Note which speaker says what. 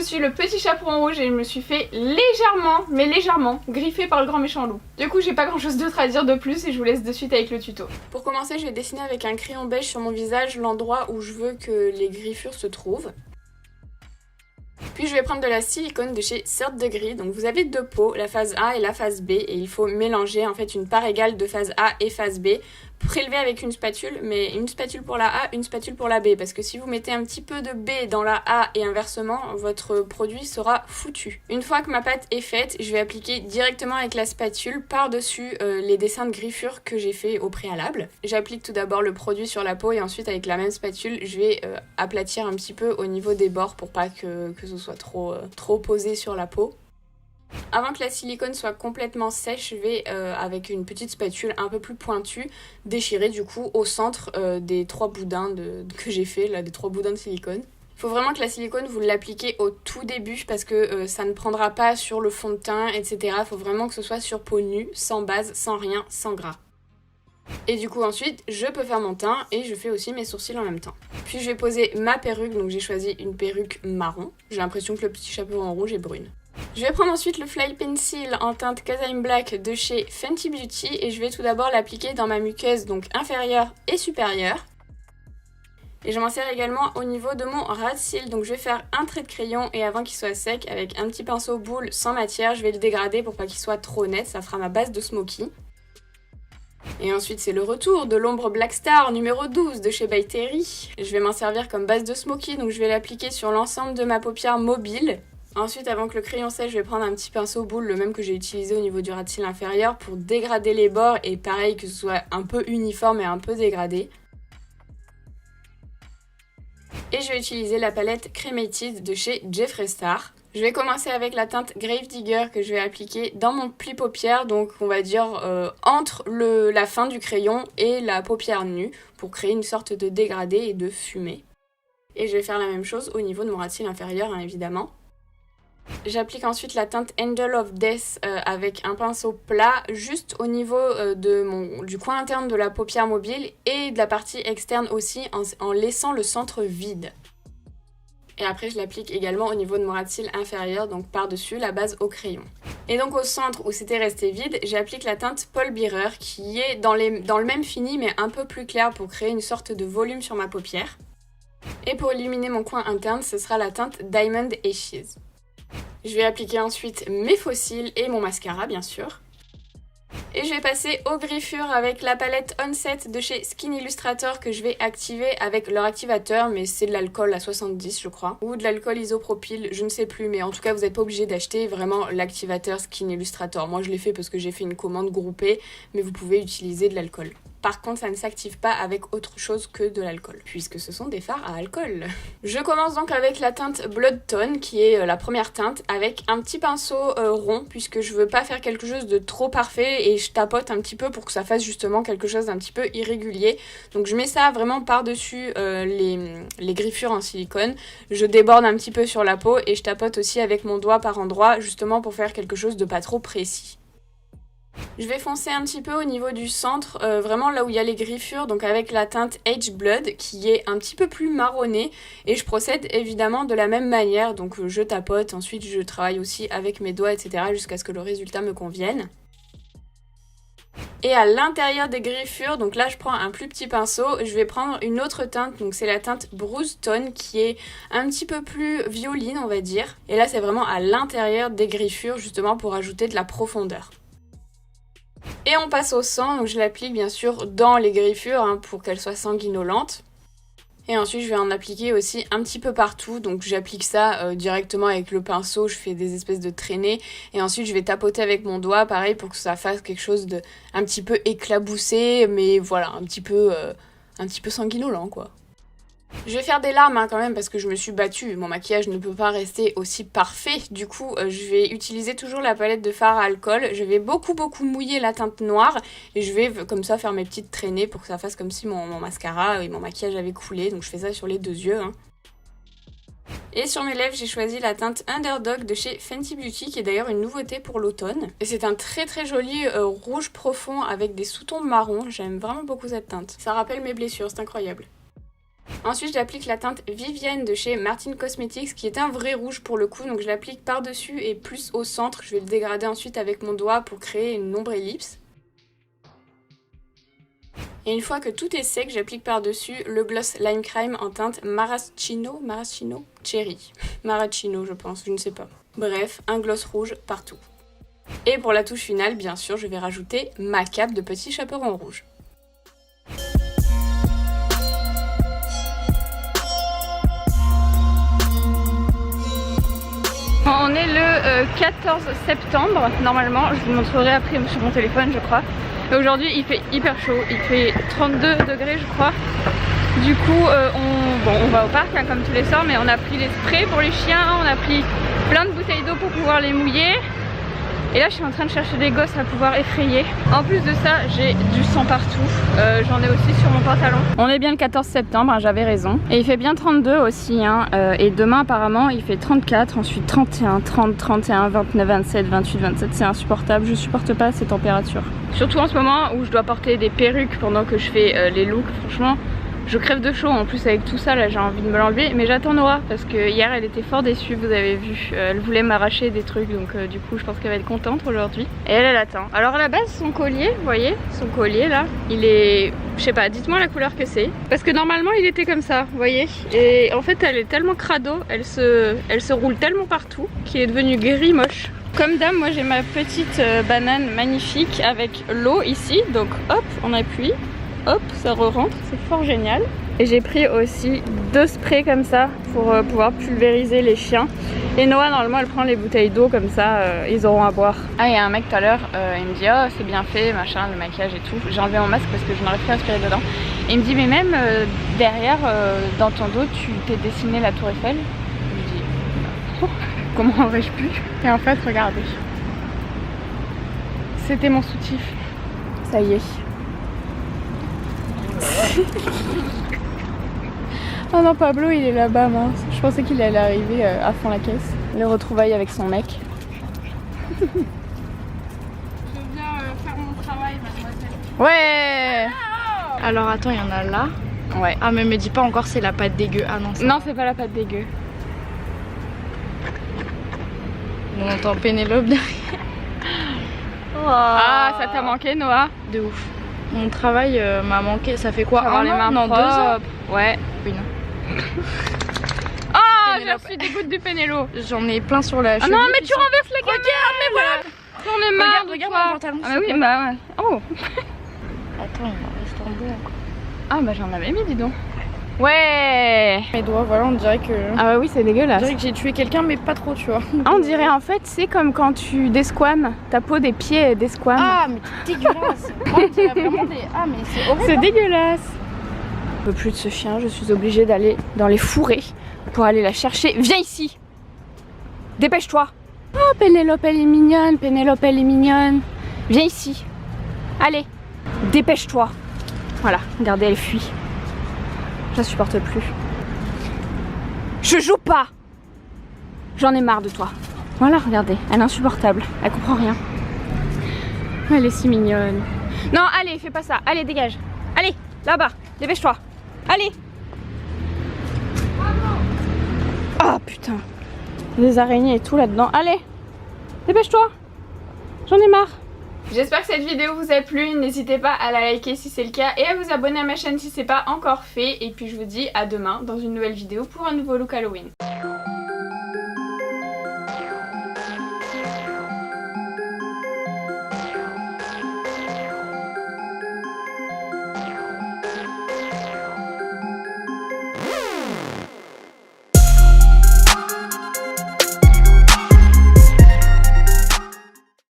Speaker 1: suis le petit chapeau en rouge et je me suis fait légèrement, mais légèrement, griffer par le grand méchant loup. Du coup, j'ai pas grand chose d'autre à dire de plus et je vous laisse de suite avec le tuto. Pour commencer, je vais dessiner avec un crayon beige sur mon visage l'endroit où je veux que les griffures se trouvent. Puis je vais prendre de la silicone de chez Third Degree. Donc vous avez deux pots, la phase A et la phase B, et il faut mélanger en fait une part égale de phase A et phase B, prélever avec une spatule, mais une spatule pour la A, une spatule pour la B, parce que si vous mettez un petit peu de B dans la A et inversement, votre produit sera foutu. Une fois que ma pâte est faite, je vais appliquer directement avec la spatule par-dessus les dessins de griffures que j'ai fait au préalable. J'applique tout d'abord le produit sur la peau et ensuite avec la même spatule, je vais aplatir un petit peu au niveau des bords pour pas que ce soit trop posé sur la peau. Avant que la silicone soit complètement sèche, je vais, avec une petite spatule un peu plus pointue, déchirer du coup au centre des trois boudins que j'ai fait, là, des 3 boudins de silicone. Il faut vraiment que la silicone, vous l'appliquez au tout début parce que ça ne prendra pas sur le fond de teint, etc. Il faut vraiment que ce soit sur peau nue, sans base, sans rien, sans gras. Et du coup ensuite, je peux faire mon teint et je fais aussi mes sourcils en même temps. Puis je vais poser ma perruque, donc j'ai choisi une perruque marron. J'ai l'impression que le petit chapeau en rouge est brune. Je vais prendre ensuite le Fly Pencil en teinte Cause I'm Black de chez Fenty Beauty et je vais tout d'abord l'appliquer dans ma muqueuse, donc inférieure et supérieure. Et je m'en sers également au niveau de mon ras de cils, donc je vais faire un trait de crayon et avant qu'il soit sec, avec un petit pinceau boule sans matière, je vais le dégrader pour pas qu'il soit trop net, ça fera ma base de smoky. Et ensuite c'est le retour de l'ombre Black Star numéro 12 de chez By Terry. Je vais m'en servir comme base de smoky, donc je vais l'appliquer sur l'ensemble de ma paupière mobile. Ensuite, avant que le crayon sèche, je vais prendre un petit pinceau boule, le même que j'ai utilisé au niveau du ras de cils inférieur pour dégrader les bords et pareil que ce soit un peu uniforme et un peu dégradé. Et je vais utiliser la palette Cremated de chez Jeffree Star. Je vais commencer avec la teinte Grave Digger que je vais appliquer dans mon pli paupière, donc on va dire entre la fin du crayon et la paupière nue pour créer une sorte de dégradé et de fumée. Et je vais faire la même chose au niveau de mon ras de cils inférieur, hein, évidemment. J'applique ensuite la teinte Angel of Death avec un pinceau plat juste au niveau du coin interne de la paupière mobile et de la partie externe aussi en laissant le centre vide. Et après je l'applique également au niveau de mon ras de cils inférieur, donc par-dessus la base au crayon. Et donc au centre où c'était resté vide, j'applique la teinte Paul Bearer qui est dans le même fini mais un peu plus clair pour créer une sorte de volume sur ma paupière. Et pour illuminer mon coin interne, ce sera la teinte Diamond Ashes. Je vais appliquer ensuite mes faux cils et mon mascara bien sûr. Et je vais passer aux griffures avec la palette Onset de chez Skin Illustrator que je vais activer avec leur activateur, mais c'est de l'alcool à 70 je crois, ou de l'alcool isopropyl, je ne sais plus, mais en tout cas vous n'êtes pas obligé d'acheter vraiment l'activateur Skin Illustrator. Moi je l'ai fait parce que j'ai fait une commande groupée, mais vous pouvez utiliser de l'alcool. Par contre, ça ne s'active pas avec autre chose que de l'alcool, puisque ce sont des fards à alcool. Je commence donc avec la teinte Blood Tone, qui est la première teinte, avec un petit pinceau rond, puisque je veux pas faire quelque chose de trop parfait, et je tapote un petit peu pour que ça fasse justement quelque chose d'un petit peu irrégulier. Donc je mets ça vraiment par-dessus les griffures en silicone, je déborde un petit peu sur la peau, et je tapote aussi avec mon doigt par endroit, justement pour faire quelque chose de pas trop précis. Je vais foncer un petit peu au niveau du centre, vraiment là où il y a les griffures, donc avec la teinte Age Blood qui est un petit peu plus marronnée et je procède évidemment de la même manière, donc je tapote, ensuite je travaille aussi avec mes doigts etc. jusqu'à ce que le résultat me convienne. Et à l'intérieur des griffures, donc là je prends un plus petit pinceau, je vais prendre une autre teinte, donc c'est la teinte Bruise Tone qui est un petit peu plus violine on va dire. Et là c'est vraiment à l'intérieur des griffures justement pour ajouter de la profondeur. Et on passe au sang, donc je l'applique bien sûr dans les griffures hein, pour qu'elles soient sanguinolentes. Et ensuite je vais en appliquer aussi un petit peu partout, donc j'applique ça directement avec le pinceau, je fais des espèces de traînées. Et ensuite je vais tapoter avec mon doigt, pareil pour que ça fasse quelque chose de un petit peu éclaboussé, mais voilà, un petit peu sanguinolent quoi. Je vais faire des larmes hein, quand même parce que je me suis battue, mon maquillage ne peut pas rester aussi parfait, du coup je vais utiliser toujours la palette de fard à alcool, je vais beaucoup mouiller la teinte noire et je vais comme ça faire mes petites traînées pour que ça fasse comme si mon mascara et mon maquillage avait coulé, donc je fais ça sur les deux yeux. Hein. Et sur mes lèvres j'ai choisi la teinte Underdog de chez Fenty Beauty qui est d'ailleurs une nouveauté pour l'automne. Et c'est un très joli rouge profond avec des sous-tons marrons, j'aime vraiment beaucoup cette teinte, ça rappelle mes blessures, c'est incroyable. Ensuite j'applique la teinte Vivienne de chez Martin Cosmetics qui est un vrai rouge pour le coup, donc je l'applique par dessus et plus au centre. Je vais le dégrader ensuite avec mon doigt pour créer une ombre ellipse. Et une fois que tout est sec, j'applique par-dessus le gloss Lime Crime en teinte Maraschino Cherry. Maraschino je pense, je ne sais pas. Bref, un gloss rouge partout. Et pour la touche finale, bien sûr, je vais rajouter ma cape de petit chaperon rouge. On est le 14 septembre, normalement, je vous le montrerai après sur mon téléphone je crois. Et aujourd'hui il fait hyper chaud, il fait 32 degrés je crois. Du coup on va au parc hein, comme tous les soirs, mais on a pris les sprays pour les chiens, on a pris plein de bouteilles d'eau pour pouvoir les mouiller. Et là je suis en train de chercher des gosses à pouvoir effrayer. En plus de ça j'ai du sang partout, j'en ai aussi sur mon pantalon. On est bien le 14 septembre, hein, j'avais raison. Et il fait bien 32 aussi hein, et demain apparemment il fait 34, ensuite 31, 30, 31, 29, 27, 28, 27, c'est insupportable, je supporte pas ces températures. Surtout en ce moment où je dois porter des perruques pendant que je fais les looks, franchement je crève de chaud. En plus avec tout ça là j'ai envie de me l'enlever, mais j'attends Noah parce que hier elle était fort déçue, vous avez vu, elle voulait m'arracher des trucs, donc du coup je pense qu'elle va être contente aujourd'hui. Et elle attend. Alors à la base son collier, vous voyez, son collier là, il est, je sais pas, dites-moi la couleur que c'est, parce que normalement il était comme ça, vous voyez, et en fait elle est tellement crado, elle se roule tellement partout qu'il est devenu gris moche. Comme d'hab, moi j'ai ma petite banane magnifique avec l'eau ici, donc hop on appuie, hop ça re-rentre, c'est fort génial. Et j'ai pris aussi 2 sprays comme ça pour pouvoir pulvériser les chiens. Et Noah normalement elle prend les bouteilles d'eau comme ça, ils auront à boire. Ah, il y a un mec tout à l'heure, il me dit oh c'est bien fait machin, le maquillage et tout. J'ai enlevé mon masque parce que je n'aurais plus à respirer dedans. Et il me dit mais même derrière dans ton dos tu t'es dessiné la tour Eiffel. Je lui dis oh, comment aurais-je pu? Et en fait regardez, c'était mon soutif. Ça y est. Oh non, Pablo il est là-bas, mince. Je pensais qu'il allait arriver à fond la caisse. Les retrouvailles avec son mec. Je viens faire mon travail, mademoiselle. Ouais.
Speaker 2: Alors attends, il y en a là.
Speaker 1: Ouais.
Speaker 2: Ah mais me dis pas encore c'est la pâte dégueu. Ah non.
Speaker 1: Non, c'est pas la pâte dégueu.
Speaker 2: On entend Pénélope derrière. Oh.
Speaker 1: Ah, ça t'a manqué Noah?
Speaker 2: De ouf. Mon travail m'a manqué. Ça fait quoi?
Speaker 1: Avoir les mains
Speaker 2: non, 2 ans.
Speaker 1: Ouais.
Speaker 2: Oui, non.
Speaker 1: Oh, j'ai reçu des gouttes de Pénélo.
Speaker 2: J'en ai plein sur la cheville.
Speaker 1: Ah non, mais tu renverses la gamelle. Regarde, mais voilà. J'en ai marre de
Speaker 2: regarde
Speaker 1: toi.
Speaker 2: mon pantalon.
Speaker 1: Ah bah oui, bah ouais. Oh.
Speaker 2: Attends, il m'en reste un bout encore.
Speaker 1: Ah bah j'en avais mis, dis donc. Ouais.
Speaker 2: Mes doigts, voilà, on dirait que...
Speaker 1: Ah bah oui, c'est dégueulasse.
Speaker 2: On dirait que j'ai tué quelqu'un, mais pas trop, tu vois.
Speaker 1: Ah, on dirait en fait, c'est comme quand tu desquames, ta peau des pieds desquame.
Speaker 2: Ah, mais c'est dégueulasse. On dirait vraiment des... Ah, mais c'est horrible.
Speaker 1: C'est dégueulasse. Je peux plus de ce chien, je suis obligée d'aller dans les fourrés pour aller la chercher. Viens ici. Dépêche-toi. Oh, Pénélope, elle est mignonne. Pénélope, elle est mignonne. Viens ici. Allez, dépêche-toi. Voilà, regardez, elle fuit. Je la supporte plus. Je joue pas. J'en ai marre de toi. Voilà, regardez, elle est insupportable. Elle comprend rien. Elle est si mignonne. Non, allez, fais pas ça. Allez, dégage. Allez, là-bas, dépêche-toi. Allez. Ah, putain. Des araignées et tout là-dedans. Allez, dépêche-toi. J'en ai marre. J'espère que cette vidéo vous a plu, n'hésitez pas à la liker si c'est le cas et à vous abonner à ma chaîne si c'est pas encore fait. Et puis je vous dis à demain dans une nouvelle vidéo pour un nouveau look Halloween.